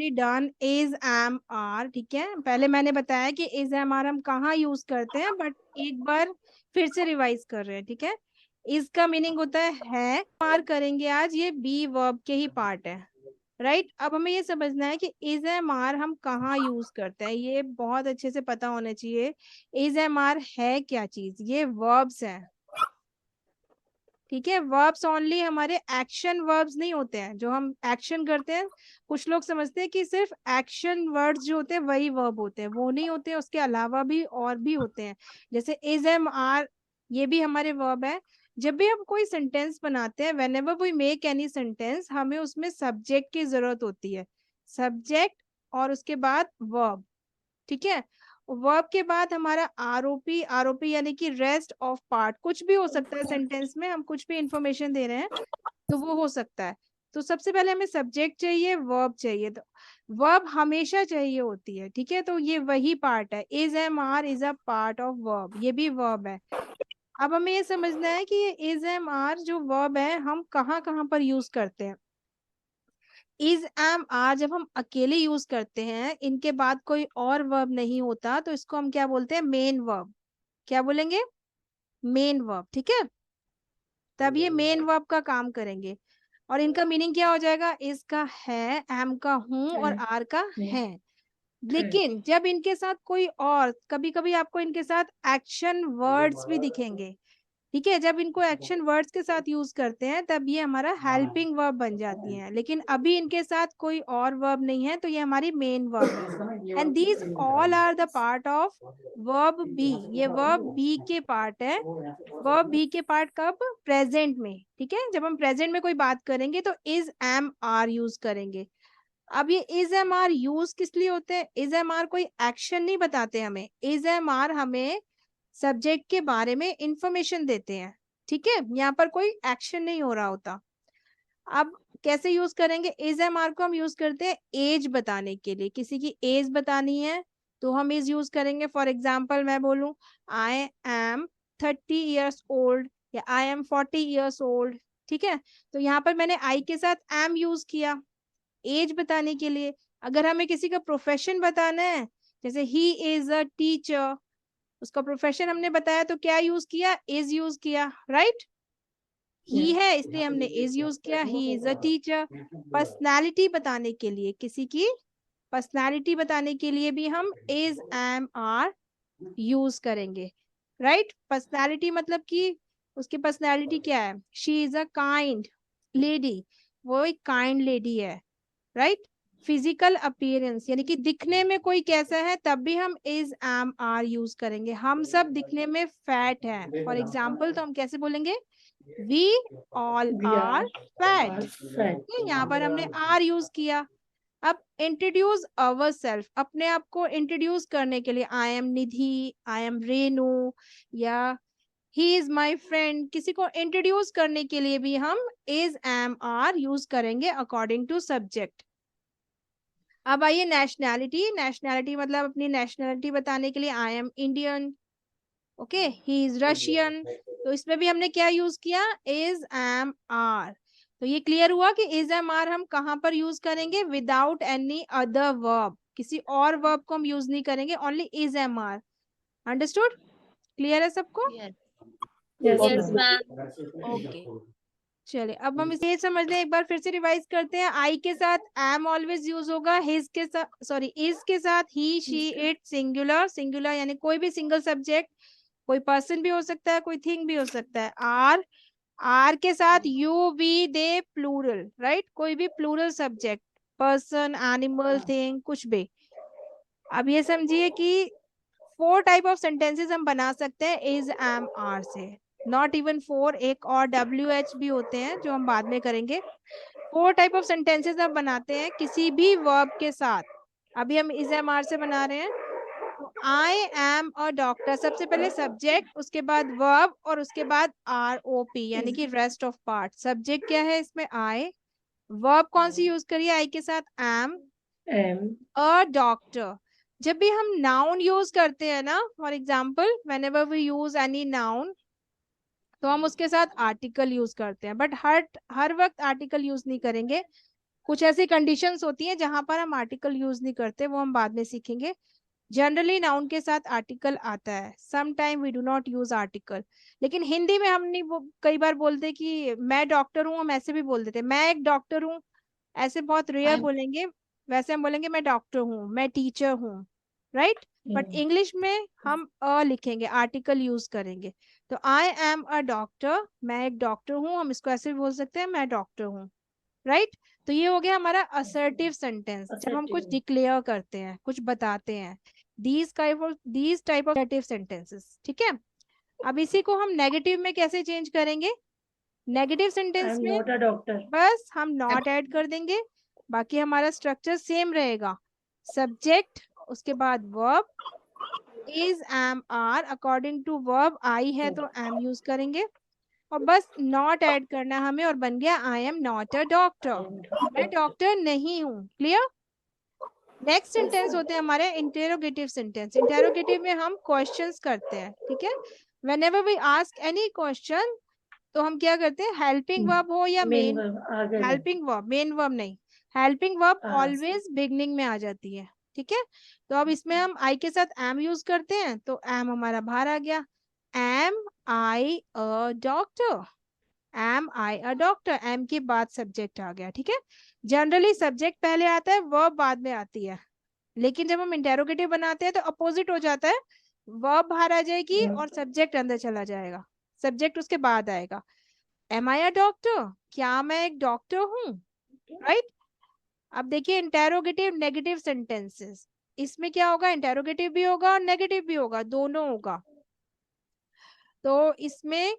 Already done is am are, ठीक है। पहले मैंने बताया कि इज एम आर हम कहाँ यूज करते हैं, बट एक बार फिर से रिवाइज कर रहे हैं, ठीक है। इसका मीनिंग होता है मार करेंगे आज, ये बी वर्ब के ही पार्ट है, राइट। अब हमें ये समझना है कि इज एम आर हम कहाँ यूज करते हैं, ये बहुत अच्छे से पता होना चाहिए। इज एम आर है क्या चीज, ये वर्ब्स है, ठीक है। वर्ब्स ओनली, हमारे एक्शन वर्ब्स नहीं होते हैं जो हम एक्शन करते हैं। कुछ लोग समझते हैं कि सिर्फ एक्शन वर्ड्स जो होते हैं वही वर्ब होते हैं, वो नहीं होते, उसके अलावा भी और भी होते हैं। जैसे इज एम आर, ये भी हमारे वर्ब है। जब भी हम कोई सेंटेंस बनाते हैं, whenever we make any sentence, हमें उसमें सब्जेक्ट की जरूरत होती है, सब्जेक्ट और उसके बाद वर्ब, ठीक है। वर्ब के बाद हमारा आरओपी, आरओपी यानी कि रेस्ट ऑफ पार्ट, कुछ भी हो सकता है सेंटेंस में, हम कुछ भी इंफॉर्मेशन दे रहे हैं तो वो हो सकता है। तो सबसे पहले हमें सब्जेक्ट चाहिए, वर्ब चाहिए, तो वर्ब हमेशा चाहिए होती है, ठीक है। तो ये वही पार्ट है, is am are is a part of verb, ये भी वर्ब है। अब हमें ये समझना है कि ये इज एम आर जो वर्ब है हम कहाँ कहाँ पर यूज करते हैं। इज एम आर जब हम अकेले यूज करते हैं, इनके बाद कोई और वर्ब नहीं होता, तो इसको हम क्या बोलते हैं, मेन वर्ब। क्या बोलेंगे, मेन वर्ब, ठीक है। तब ये मेन वर्ब का काम करेंगे, और इनका मीनिंग क्या हो जाएगा, इज का है, एम का हूं, और आर का है। लेकिन जब इनके साथ कोई और, कभी कभी आपको इनके साथ एक्शन वर्ड्स भी दिखेंगे, ठीक है। जब इनको एक्शन वर्ड्स के साथ यूज करते हैं तब ये हमारा हेल्पिंग वर्ब बन जाती हैं, लेकिन अभी इनके साथ कोई और वर्ब नहीं है, तो ये हमारी मेन वर्ब है। And these all are the part of verb be, ये वर्ब बी के पार्ट है। वर्ब बी के पार्ट कब, प्रेजेंट में, ठीक है। जब हम प्रेजेंट में कोई बात करेंगे तो इज एम आर यूज करेंगे। अब ये इज एम आर यूज किस लिए होते हैं, इज एम आर कोई एक्शन नहीं बताते हमें, इज एम आर हमें सब्जेक्ट के बारे में इंफॉर्मेशन देते हैं, ठीक है। यहाँ पर कोई एक्शन नहीं हो रहा होता। अब कैसे यूज करेंगे, इज एम आर को हम यूज करते हैं एज बताने के लिए, किसी की एज बतानी है तो हम इज यूज करेंगे। फॉर एग्जाम्पल मैं बोलूं आई एम 30 years ओल्ड, या आई एम 40 years ओल्ड, ठीक है। तो यहाँ पर मैंने आई के साथ एम यूज किया एज बताने के लिए। अगर हमें किसी का प्रोफेशन बताना है, जैसे ही इज अ टीचर, उसका प्रोफेशन हमने बताया तो क्या यूज किया, इज यूज किया, राइट। ही है इसलिए हमने इज यूज किया, he is a teacher. Personality बताने के लिए, किसी की पर्सनालिटी बताने के लिए भी हम इज एम आर यूज करेंगे, राइट। पर्सनालिटी मतलब कि उसकी पर्सनालिटी क्या है, she is a kind lady, वो एक काइंड लेडी है, राइट। फिजिकल अपीयरेंस यानी कि दिखने में कोई कैसा है, तब भी हम इज एम आर यूज करेंगे। हम सब दिखने में फैट हैं, फॉर एग्जाम्पल तो हम कैसे बोलेंगे, we all We are are fat, fat. यहाँ पर हमने आर यूज किया। अब इंट्रोड्यूस अवर सेल्फ, अपने आप को इंट्रोड्यूस करने के लिए, I am Nidhi, I am Renu, या ही इज माई फ्रेंड, किसी को इंट्रोड्यूस करने के लिए भी हम इज एम आर यूज करेंगे अकॉर्डिंग टू सब्जेक्ट। अब आइए नेशनैलिटी, नेशनैलिटी मतलब अपनी नेशनैलिटी बताने के लिए I am Indian, okay, he is Russian. तो इसमें भी हमने क्या यूज किया, इज एम आर। तो ये क्लियर हुआ कि इज एम आर हम कहाँ पर यूज करेंगे, विदाउट एनी अदर वर्ब, किसी और वर्ब को हम यूज नहीं करेंगे, only is am are. Understood, clear है सबको, Yes, Yes, yes, ma'am. ma'am. Okay. चलिए अब हम इसे समझ लें, एक बार फिर से रिवाइज करते हैं। आई के साथ एम ऑलवेज यूज होगा, हिज के साथ, सॉरी, इज के साथ ही शी इट, सिंगुलर, सिंगुलर यानी कोई भी सिंगल सब्जेक्ट, कोई पर्सन भी हो सकता है, कोई थिंग भी हो सकता है। आर, आर के साथ you we they, plural, right, कोई भी plural subject, person, animal, thing, कुछ भी। अब ये समझिए कि 4 टाइप ऑफ सेंटेंसेस हम बना सकते हैं इज एम आर से, नॉट इवन 4, एक और डब्ल्यू एच भी होते हैं जो हम बाद में करेंगे। 4 टाइप ऑफ सेंटेंसेस हम बनाते हैं किसी भी वर्ब के साथ। अभी हम इज एम आर से बना रहे हैं। तो आई एम अ डॉक्टर, सबसे पहले सब्जेक्ट, उसके बाद वर्ब, और उसके बाद आर ओ पी यानी कि रेस्ट ऑफ पार्ट। सब्जेक्ट क्या है इसमें, आई, वर्ब कौन सी यूज करिए, आई के साथ एम, Am. A doctor. जब भी हम नाउन यूज करते हैं ना, for example whenever we use any noun, तो हम उसके साथ आर्टिकल यूज करते हैं, बट हर वक्त आर्टिकल यूज नहीं करेंगे। कुछ ऐसी कंडीशंस होती हैं जहां पर हम आर्टिकल यूज नहीं करते, वो हम बाद में सीखेंगे। जनरली नाउन के साथ आर्टिकल आता है, some time we do not use article. लेकिन हिंदी में हम नहीं कई बार बोलते कि मैं डॉक्टर हूँ, हम ऐसे भी बोल देते मैं एक डॉक्टर हूँ, ऐसे बहुत रेयर बोलेंगे। वैसे हम बोलेंगे मैं डॉक्टर हूँ, मैं टीचर हूँ, राइट। बट इंग्लिश में हम अ लिखेंगे, आर्टिकल यूज करेंगे। तो आई एम अ डॉक्टर, मैं एक डॉक्टर हूँ, हम इसको ऐसे भी बोल सकते हैं मैं डॉक्टर हूँ, राइट। तो ये हो गया हमारा असर्टिव सेंटेंस, जब हम कुछ Assertive. डिक्लेयर करते हैं, कुछ बताते हैं। These type of assertive sentences, ठीक है। अब इसी को हम नेगेटिव में कैसे चेंज करेंगे? नेगेटिव I सेंटेंस am में not a doctor. बस हम नॉट ऐड कर देंगे, बाकी हमारा स्ट्रक्चर सेम रहेगा। सब्जेक्ट, उसके बाद verb, is, am, are. According to verb I है तो एम यूज करेंगे, और बस नॉट ऐड करना हमें, और बन गया I am not a doctor, मैं डॉक्टर नहीं हूँ। क्लियर। नेक्स्ट सेंटेंस होते हैं हमारे इंटेरोगेटिव सेंटेंस। इंटेरोगेटिव में हम क्वेश्चंस करते हैं, ठीक है। whenever we ask any question, तो हम क्या करते हैं, हेल्पिंग वर्ब हो या Main मेन, verb. आगे में. हेल्पिंग वर्ब, मेन वर्ब नहीं, हेल्पिंग वर्ब हाँ. ऑलवेज बिगनिंग में आ जाती है, ठीक है। तो अब इसमें हम आई के साथ एम यूज करते हैं, तो एम हमारा बाहर आ गया। Am I a doctor, am I a doctor, am के बाद सब्जेक्ट आ गया, ठीक है। जनरली सब्जेक्ट पहले आता है, वर्ब बाद में आती है। लेकिन जब हम इंटेरोगेटिव बनाते हैं तो अपोजिट हो जाता है, वर्ब बाहर आ जाएगी और सब्जेक्ट अंदर चला जाएगा, सब्जेक्ट उसके बाद आएगा। एम आई अ डॉक्टर, क्या मैं एक डॉक्टर हूँ, राइट। अब देखिए इंटेरोगेटिव नेगेटिव सेंटेंसेस, इसमें क्या होगा, इंटेरोगेटिव भी होगा और नेगेटिव भी होगा, दोनों होगा। तो इसमें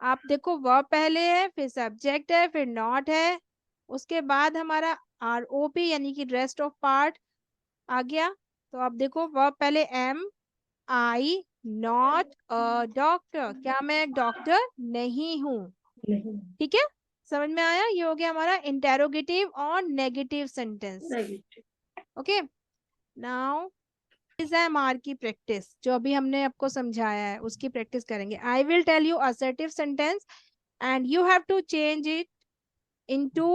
आप देखो वर्ब पहले है, फिर सब्जेक्ट है, फिर नॉट है, उसके बाद हमारा आर ओ पी यानी कि रेस्ट ऑफ पार्ट आ गया। तो आप देखो वर्ब पहले am I not a doctor, क्या मैं एक डॉक्टर नहीं हूँ, नहीं. ठीक है। समझ में आया, ये हो गया हमारा इंटेरोगेटिव और negative sentence. Negative. Okay, now is am are की प्रैक्टिस, जो अभी हमने आपको समझाया है उसकी प्रैक्टिस करेंगे। I will tell you assertive sentence and you have to change it into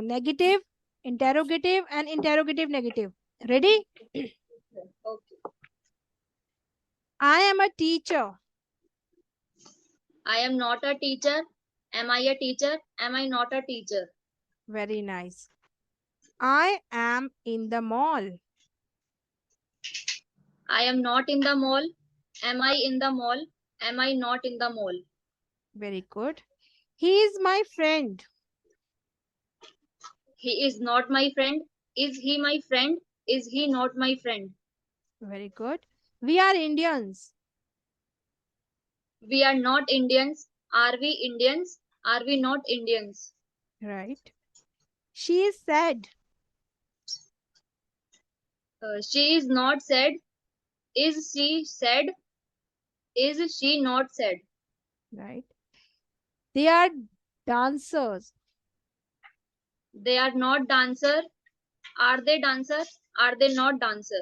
negative, interrogative and interrogative negative. Ready? Okay. I am a teacher. I am not a teacher. Am I a teacher? Am I not a teacher? Very nice. I am in the mall. I am not in the mall. Am I in the mall? Am I not in the mall? Very good. He is my friend. He is not my friend. Is he my friend? Is he not my friend? Very good. We are Indians. We are not Indians. Are we Indians? Are we not Indians? Right. She is sad. She is not sad. Is she sad? Is she not sad? Right. They are dancers. They are not dancer. Are they dancer? Are they not dancer?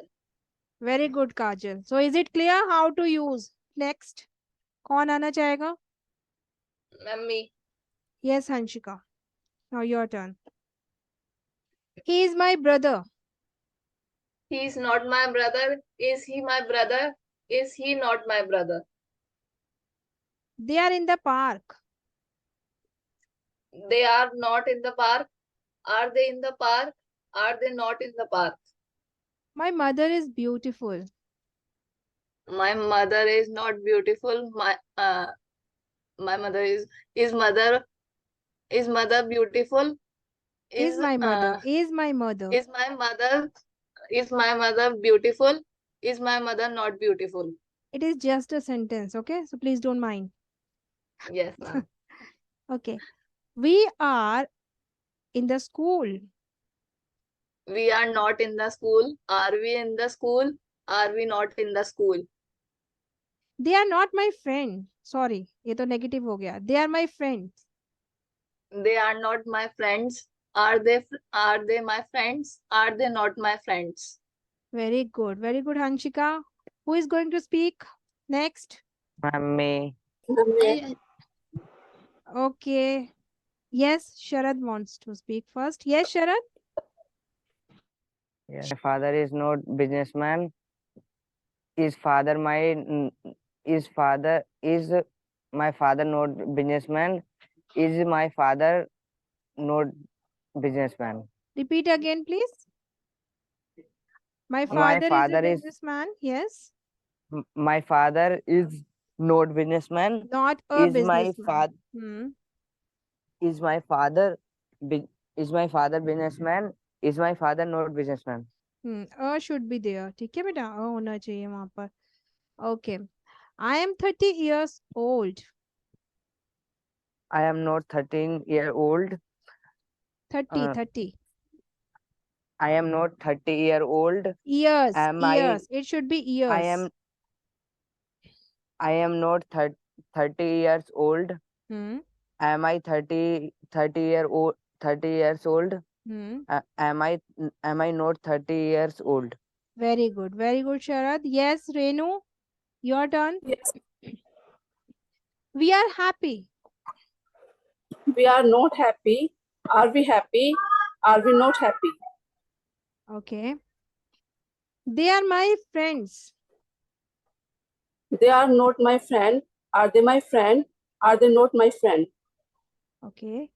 Very good, Kajal. So is it clear how to use? Next. कौन आना चाहेगा? Mummy. Yes, Hanshika. Now your turn. He is my brother. He is not my brother. Is he my brother? Is he not my brother? They are in the park. They are not in the park. Are they in the park? Are they not in the park? My mother is beautiful. My mother is not beautiful. My mother is mother beautiful? Is my mother. Is my mother. Is my mother beautiful? Is my mother not beautiful? It is just a sentence, okay? So please don't mind. Yes, ma'am. Okay. We are in the school. We are not in the school. Are we in the school? Are we not in the school? They are not my friend. Sorry, ये तो negative हो गया. They are my friends. They are not my friends. Are they my friends? Are they not my friends? Very good. Very good, Hanshika. Who is going to speak next? Mummy. Okay. Yes, Sharad wants to speak first. Yes, Sharad. Yes. My father is not businessman. Is father is my father not businessman? Is my father not businessman? Repeat again, please. My My father is a father is businessman. Yes. my father is not businessman. Not a Is my businessman. father Hmm. is my father bu- is my father businessman? Is my father not businessman? A should be there. ठीक है बेटा, अ होना चाहिए वहां पर. Okay. I am 30 years old. I am not 13-year-old. 30, Uh, 30. I am not 30-year-old. Years, Am years. It should be I years. am not 30 years old. Hmm. Am I 30 years old? Hmm. Am I not 30 years old? Very good. Very good, Sharad. Yes, Renu, your turn. Yes. We are happy. We are not happy. Are we happy? Are we not happy? Okay. They are my friends. They are not my friend. Are they my friend? Are they not my friend? Okay.